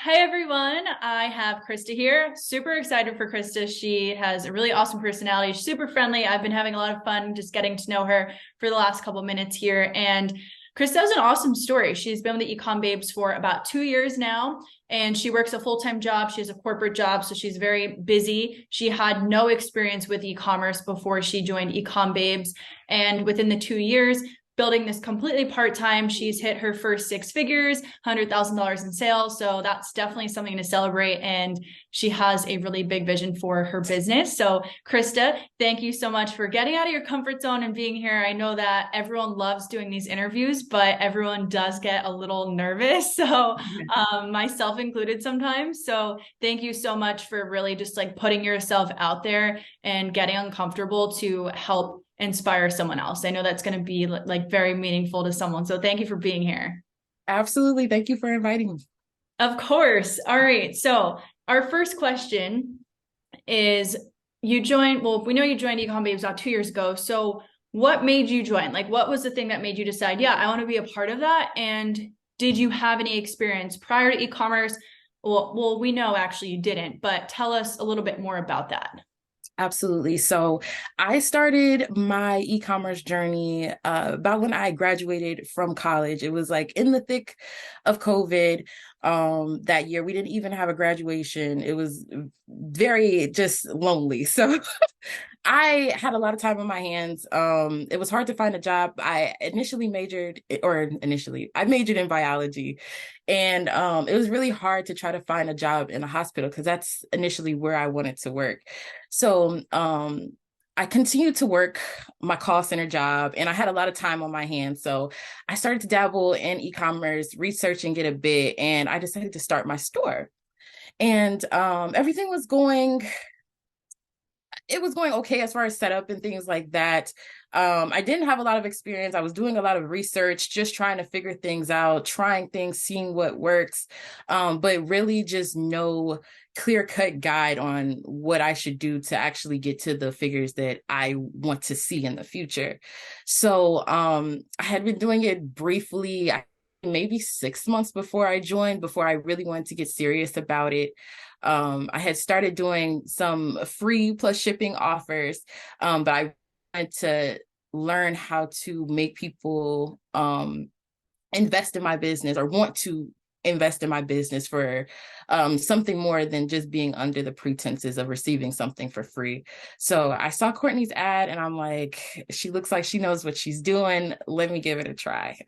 Hey everyone, I have Krista here. Super excited for Krista. She has a really awesome personality. She's super friendly. I've been having a lot of fun just getting to know her for the last couple minutes here. And Krista has an awesome story. She's been with the eCom Babes for about 2 years now, and she works a full-time job. She has a corporate job, so she's very busy. She had no experience with e-commerce before she joined eCom Babes. And within the 2 years, building this completely part-time, she's hit her first six figures, $100,000 in sales. So that's definitely something to celebrate. And she has a really big vision for her business. So Krista, thank you so much for getting out of your comfort zone and being here. I know that everyone loves doing these interviews, but everyone does get a little nervous. So myself included sometimes. So thank you so much for really just like putting yourself out there and getting uncomfortable to help inspire someone else. I know that's going to be like very meaningful to someone. So thank you for being here. Absolutely. Thank you for inviting me. Of course. All right. So our first question is well, we know you joined Ecom Babes about 2 years ago. So what made you join? Like, what was the thing that made you decide, yeah, I want to be a part of that? And did you have any experience prior to e-commerce? Well, we know actually you didn't, but tell us a little bit more about that. Absolutely. So I started my e-commerce journey about when I graduated from college. It was like in the thick of COVID that year. We didn't even have a graduation. It was very just lonely. So I had a lot of time on my hands. It was hard to find a job. I majored in biology. And it was really hard to try to find a job in a hospital because that's initially where I wanted to work. So I continued to work my call center job and I had a lot of time on my hands. So I started to dabble in e-commerce, researching it a bit, and I decided to start my store. And everything was going okay as far as setup and things like that. I didn't have a lot of experience. I was doing a lot of research, just trying to figure things out, trying things, seeing what works, but really just no clear-cut guide on what I should do to actually get to the figures that I want to see in the future. So I had been doing it briefly, maybe 6 months before I joined, before I really wanted to get serious about it. I had started doing some free plus shipping offers, but I wanted to learn how to make people invest in my business or want to invest in my business for something more than just being under the pretenses of receiving something for free. So I saw Cortney's ad and I'm like, she looks like she knows what she's doing. Let me give it a try.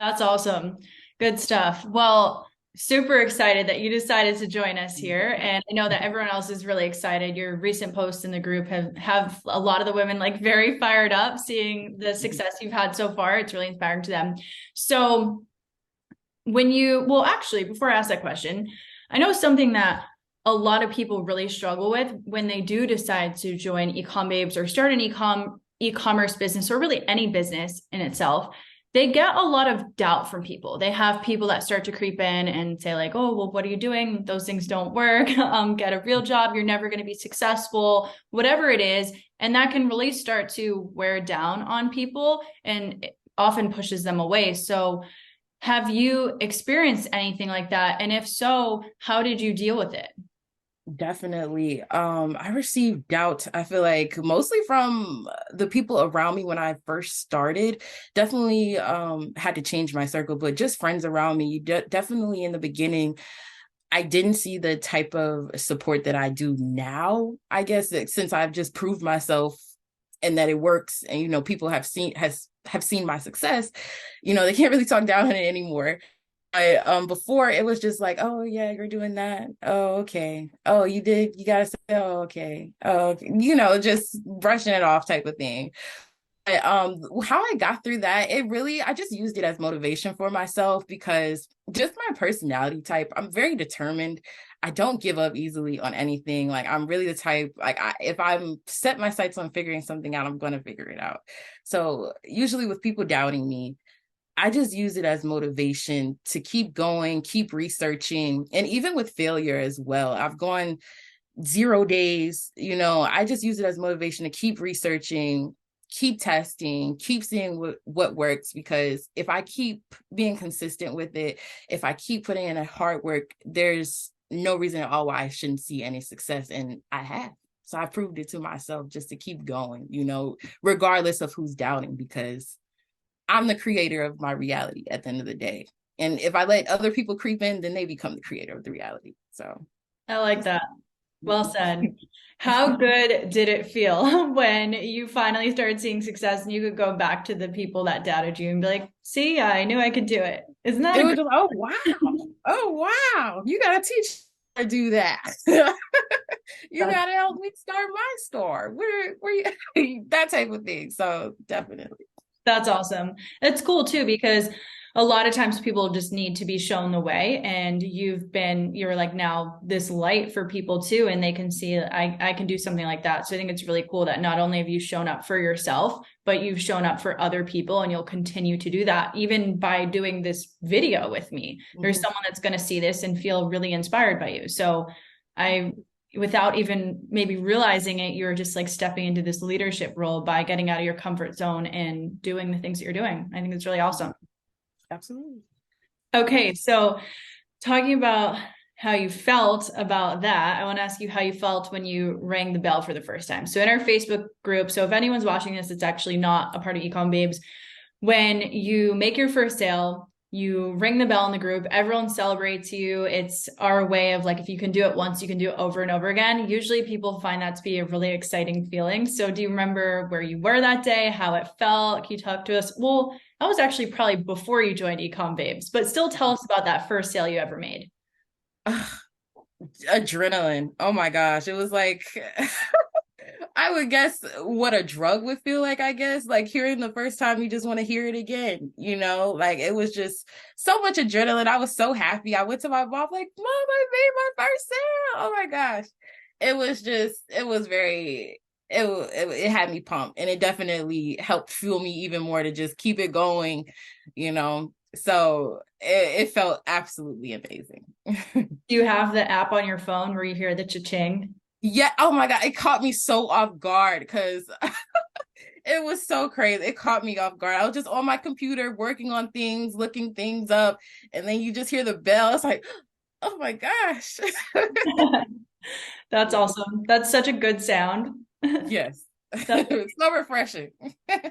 That's awesome. Good stuff. Well, super excited that you decided to join us here. And I know that everyone else is really excited. Your recent posts in the group have a lot of the women like very fired up seeing the success you've had so far. It's really inspiring to them. So actually, before I ask that question, I know something that a lot of people really struggle with when they do decide to join Ecom Babes or start an e-commerce business or really any business in itself. They get a lot of doubt from people. They have people that start to creep in and say like, oh, well, what are you doing? Those things don't work. Get a real job. You're never going to be successful, whatever it is. And that can really start to wear down on people and it often pushes them away. So have you experienced anything like that? And if so, how did you deal with it? Definitely. I received doubt, I feel like mostly from the people around me when I first started. Definitely had to change my circle, but just friends around me. Definitely in the beginning, I didn't see the type of support that I do now, I guess, since I've just proved myself and that it works and people have seen my success, they can't really talk down on it anymore. Before it was just like, oh yeah, you're doing that. Oh, okay. Oh, you gotta say, oh, okay. Oh, okay. Just brushing it off type of thing. How I got through that, I just used it as motivation for myself because just my personality type, I'm very determined. I don't give up easily on anything. Like I'm really the type, like if I'm set my sights on figuring something out, I'm gonna figure it out. So usually with people doubting me, I just use it as motivation to keep going, keep researching, and even with failure as well. I've gone 0 days, I just use it as motivation to keep researching, keep testing, keep seeing what works, because if I keep being consistent with it, if I keep putting in a hard work, there's no reason at all why I shouldn't see any success. And I have. So I proved it to myself just to keep going, regardless of who's doubting, because I'm the creator of my reality at the end of the day. And if I let other people creep in, then they become the creator of the reality. So I like that. Well said. How good did it feel when you finally started seeing success and you could go back to the people that doubted you and be like, see, I knew I could do it. Isn't that it a was great? just, oh wow. Oh wow. You gotta teach to do that. You gotta help me start my store. Where you that type of thing. So definitely. That's awesome. It's cool too, because a lot of times people just need to be shown the way, and you're like now this light for people too, and they can see I can do something like that. So I think it's really cool that not only have you shown up for yourself, but you've shown up for other people, and you'll continue to do that even by doing this video with me. There's someone that's going to see this and feel really inspired by you. So I without even maybe realizing it, you're just like stepping into this leadership role by getting out of your comfort zone and doing the things that you're doing. I think it's really awesome. Absolutely. Okay, so talking about how you felt about that, I want to ask you how you felt when you rang the bell for the first time. So in our Facebook group, so if anyone's watching this, it's actually not a part of eCom Babes. When you make your first sale, you ring the bell in the group, everyone celebrates you. It's our way of like, if you can do it once, you can do it over and over again. Usually people find that to be a really exciting feeling. So do you remember where you were that day, how it felt? Can you talk to us? Well, that was actually probably before you joined eCom Babes, but still tell us about that first sale you ever made. Adrenaline. Oh my gosh. It was like I would guess what a drug would feel like, I guess. Like hearing the first time, you just want to hear it again, like it was just so much adrenaline. I was so happy. I went to my mom like, Mom, I made my first sale. Oh my gosh. It was very, it had me pumped, and it definitely helped fuel me even more to just keep it going, So it felt absolutely amazing. Do you have the app on your phone where you hear the cha-ching? Yeah. Oh my God. It caught me so off guard because it was so crazy. It caught me off guard. I was just on my computer working on things, looking things up, and then you just hear the bell. It's like, oh my gosh. That's awesome. That's such a good sound. Yes. It's so refreshing.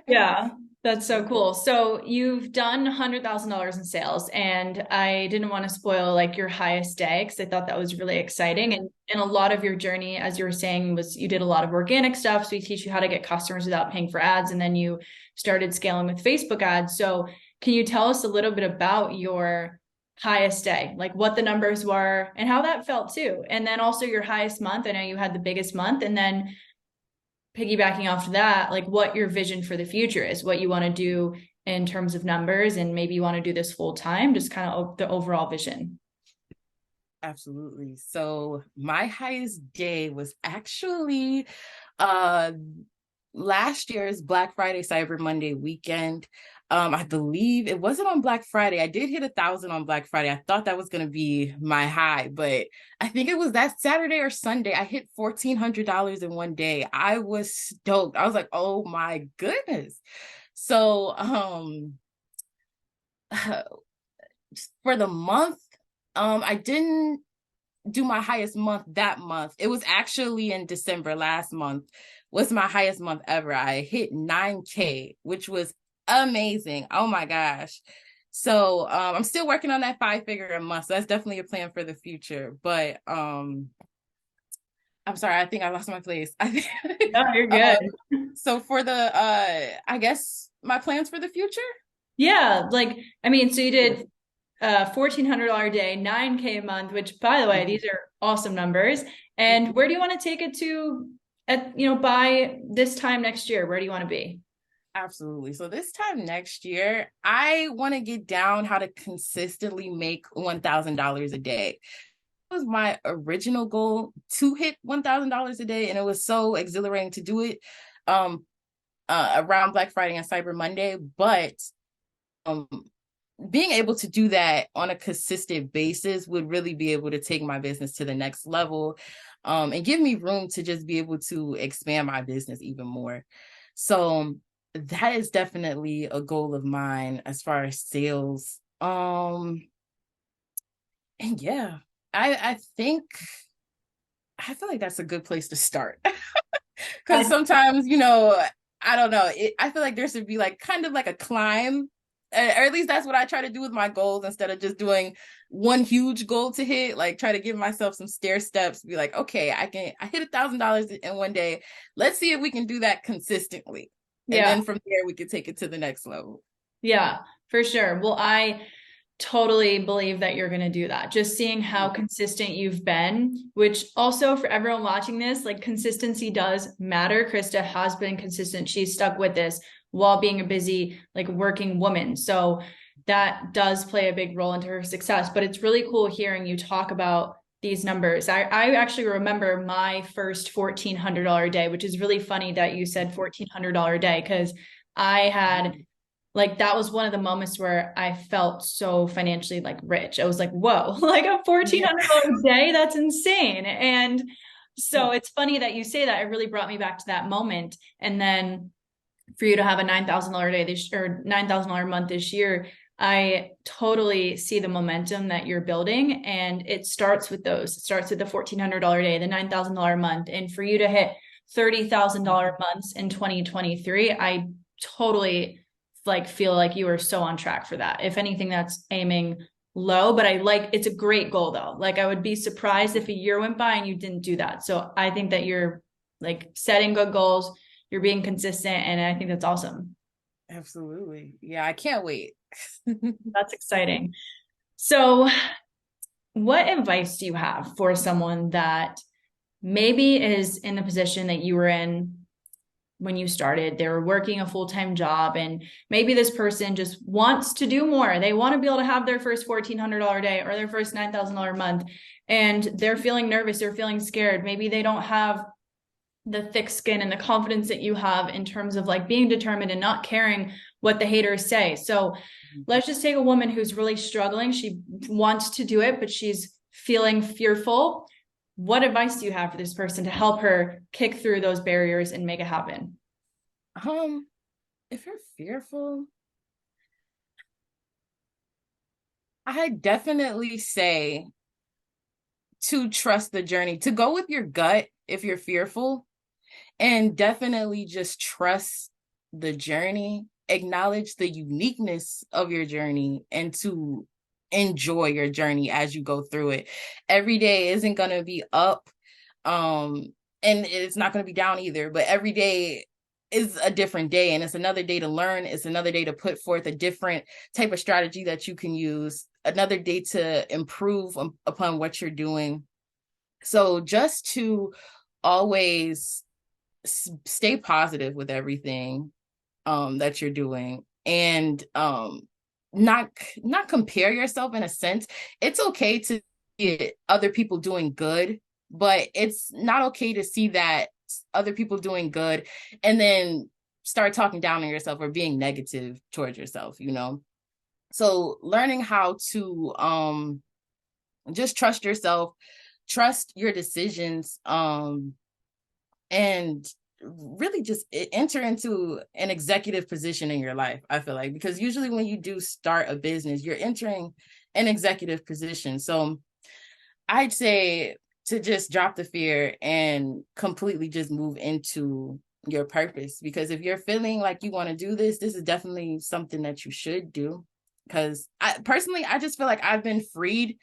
Yeah, that's so cool. So you've done $100,000 in sales, and I didn't want to spoil like your highest day because I thought that was really exciting. And a lot of your journey, as you were saying, was you did a lot of organic stuff. So we teach you how to get customers without paying for ads, and then you started scaling with Facebook ads. So can you tell us a little bit about your highest day, like what the numbers were and how that felt too? And then also your highest month. I know you had the biggest month, and then piggybacking off that, like what your vision for the future is, what you want to do in terms of numbers, and maybe you want to do this full time, just kind of the overall vision. Absolutely. So my highest day was actually last year's Black Friday, Cyber Monday weekend. I believe it wasn't on Black Friday. I did hit 1,000 on Black Friday. I thought that was going to be my high, but I think it was that Saturday or Sunday. I hit $1,400 in one day. I was stoked. I was like, oh my goodness. So, for the month, I didn't do my highest month that month. It was actually in December. Last month was my highest month ever. I hit 9K, which was amazing. Oh my gosh. So I'm still working on that 5-figure a month. So that's definitely a plan for the future. But I'm sorry, I think I lost my place. No, you're good. So for the I guess my plans for the future. Yeah, like I mean, so you did $1,400 a day, 9K a month, which by the way, these are awesome numbers. And where do you want to take it to by this time next year? Where do you want to be? Absolutely. So this time next year, I want to get down how to consistently make $1,000 a day. That was my original goal, to hit $1,000 a day, and it was so exhilarating to do it around Black Friday and Cyber Monday. But being able to do that on a consistent basis would really be able to take my business to the next level, and give me room to just be able to expand my business even more. So that is definitely a goal of mine as far as sales. And yeah, I think I feel like that's a good place to start. Because I, sometimes, I don't know. I feel like there should be like kind of like a climb, or at least that's what I try to do with my goals instead of just doing one huge goal to hit. Like try to give myself some stair steps. Be like, okay, I hit $1,000 in one day. Let's see if we can do that consistently, and yeah. then from there we can take it to the next level. Yeah, for sure. Well, I totally believe that you're going to do that. Just seeing how consistent you've been, which also for everyone watching this, like consistency does matter. Krista has been consistent. She's stuck with this while being a busy, like working woman. So that does play a big role into her success. But it's really cool hearing you talk about these numbers. I actually remember my first $1,400 day, which is really funny that you said $1,400 day because I had like that was one of the moments where I felt so financially like rich. I was like, whoa, like a Yeah. $1,400 day, that's insane. And so it's funny that you say that. It really brought me back to that moment. And then for you to have a $9,000 day this or $9,000 month this year, I totally see the momentum that you're building. And it starts with those. It starts with the $1,400 day, the $9,000 month. And for you to hit $30,000 months in 2023, I totally like feel like you are so on track for that. If anything, that's aiming low, but I like it's a great goal though. Like I would be surprised if a year went by and you didn't do that. So I think that you're like setting good goals, you're being consistent, and I think that's awesome. Absolutely. Yeah, I can't wait. That's exciting. So, what advice do you have for someone that maybe is in the position that you were in when you started? They were working a full-time job, and maybe this person just wants to do more. They want to be able to have their first $1,400 day or their first $9,000 month, and they're feeling nervous, they're feeling scared. Maybe they don't have the thick skin and the confidence that you have in terms of like being determined and not caring what the haters say. So let's just take a woman who's really struggling. She wants to do it, but she's feeling fearful. What advice do you have for this person to help her kick through those barriers and make it happen? Um, if you're fearful, I definitely say to trust the journey, to go with your gut if you're fearful, and definitely just trust the journey, acknowledge the uniqueness of your journey, and to enjoy your journey as you go through it. Every day isn't going to be up, um, and it's not going to be down either, but every day is a different day, and it's another day to learn. It's another day to put forth a different type of strategy that you can use, another day to improve upon what you're doing. So just to always stay positive with everything that you're doing, and not compare yourself. In a sense, it's okay to see other people doing good, but it's not okay to see that other people doing good and then start talking down on yourself or being negative towards yourself, so learning how to just trust yourself, trust your decisions, and really just enter into an executive position in your life. I feel like, because usually when you do start a business, you're entering an executive position. So I'd say to just drop the fear and completely just move into your purpose. Because if you're feeling like you want to do this, this is definitely something that you should do. Because I just feel like I've been freed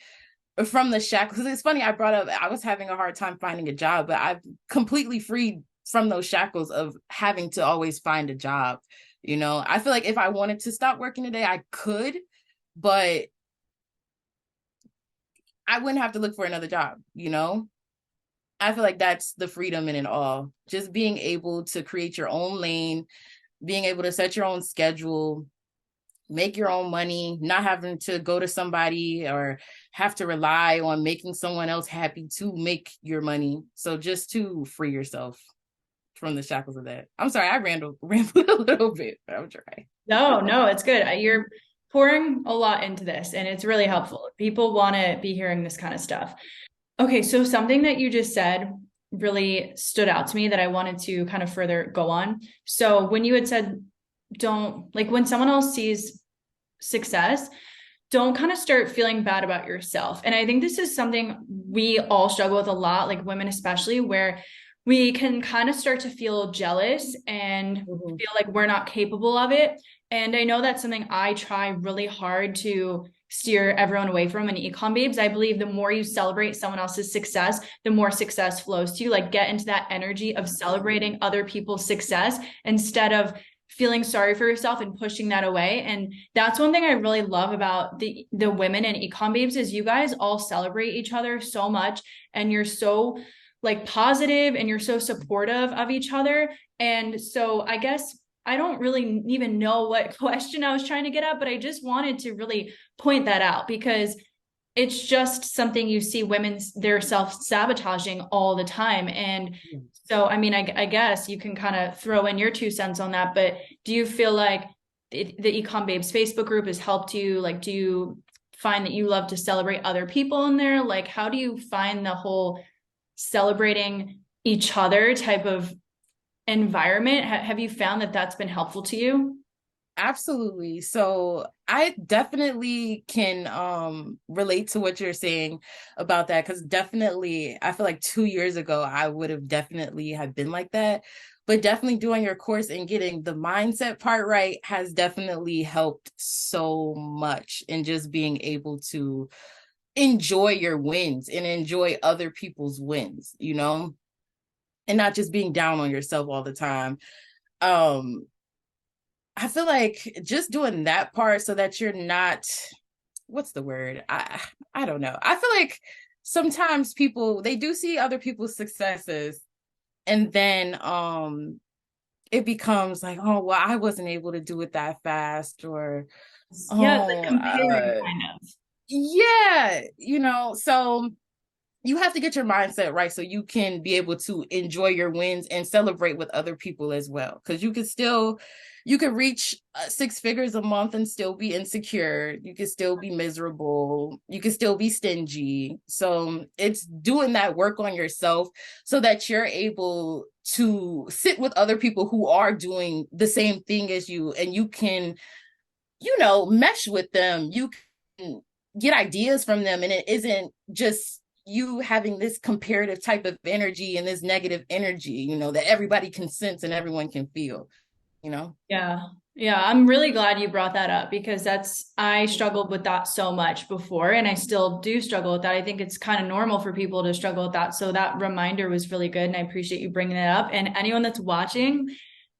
from the shackles. It's funny, I brought up I was having a hard time finding a job, but I've completely freed from those shackles of having to always find a job. I feel like if I wanted to stop working today, I could, but I wouldn't have to look for another job. I feel like that's the freedom in it all. Just being able to create your own lane, being able to set your own schedule, make your own money, not having to go to somebody or have to rely on making someone else happy to make your money. So just to free yourself from the shackles of that. I'm sorry, I rambled a little bit, but I'm trying. No, it's good. You're pouring a lot into this and it's really helpful. People want to be hearing this kind of stuff. Okay, so something that you just said really stood out to me that I wanted to kind of further go on. So when you had said don't like when someone else sees success, don't kind of start feeling bad about yourself. And I think this is something we all struggle with a lot, like women especially, where we can kind of start to feel jealous and Mhm. feel like we're not capable of it. And I know that's something I try really hard to steer everyone away from in eCom babes. I believe the more you celebrate someone else's success, the more success flows to you. Like get into that energy of celebrating other people's success instead of feeling sorry for yourself and pushing that away. And that's one thing I really love about the women in eCom babes is you guys all celebrate each other so much, and you're so like positive and you're so supportive of each other. And so I guess I don't really even know what question I was trying to get at, but I just wanted to really point that out because it's just something you see women they're self-sabotaging all the time. And so I mean I guess you can kind of throw in your 2 cents on that, but do you feel like the ecom babes Facebook group has helped you? Like do you find that you love to celebrate other people in there? Like how do you find the whole celebrating each other type of environment? Have you found that that's been helpful to you? Absolutely. So I definitely can relate to what you're saying about that, because definitely I feel like 2 years ago I would have definitely have been like that. But definitely doing your course and getting the mindset part right has definitely helped so much in just being able to enjoy your wins and enjoy other people's wins, and not just being down on yourself all the time. Um I feel like just doing that part so that you're not, what's the word? I don't know. I feel like sometimes people they do see other people's successes, and then it becomes like, oh well, I wasn't able to do it that fast, or Yeah, it's like oh comparing kind of. yeah, so you have to get your mindset right so you can be able to enjoy your wins and celebrate with other people as well, because you could reach 6 figures a month and still be insecure, you could still be miserable, you could still be stingy. So it's doing that work on yourself so that you're able to sit with other people who are doing the same thing as you, and you can mesh with them, you can get ideas from them, and it isn't just you having this comparative type of energy and this negative energy, that everybody can sense and everyone can feel, you know? Yeah. Yeah, I'm really glad you brought that up because I struggled with that so much before and I still do struggle with that. I think it's kind of normal for people to struggle with that. So that reminder was really good and I appreciate you bringing that up. And anyone that's watching,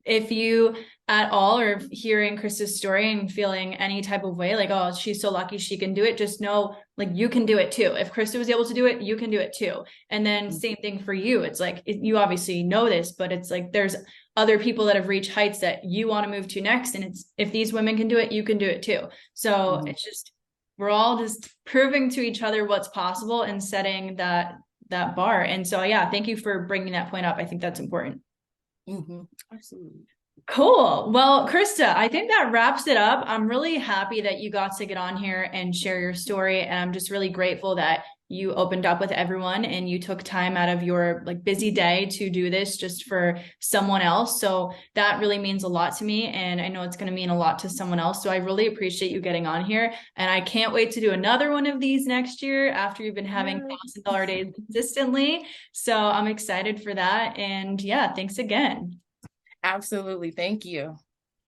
if you at all are hearing Krista's story and feeling any type of way, like, oh, she's so lucky she can do it, just know like you can do it too. If Krista was able to do it, you can do it too. And then same thing for you. It's like you obviously know this, but it's like there's other people that have reached heights that you want to move to next. And it's if these women can do it, you can do it too. So Mm-hmm. it's just we're all just proving to each other what's possible and setting that bar. And so yeah, thank you for bringing that point up. I think that's important. Mm-hmm. Absolutely. Cool. Well, Krista, I think that wraps it up. I'm really happy that you got to get on here and share your story. And I'm just really grateful that you opened up with everyone and you took time out of your like busy day to do this just for someone else. So that really means a lot to me. And I know it's going to mean a lot to someone else. So I really appreciate you getting on here. And I can't wait to do another one of these next year after you've been having $1,000 days consistently. So I'm excited for that. And yeah, thanks again. Absolutely. Thank you.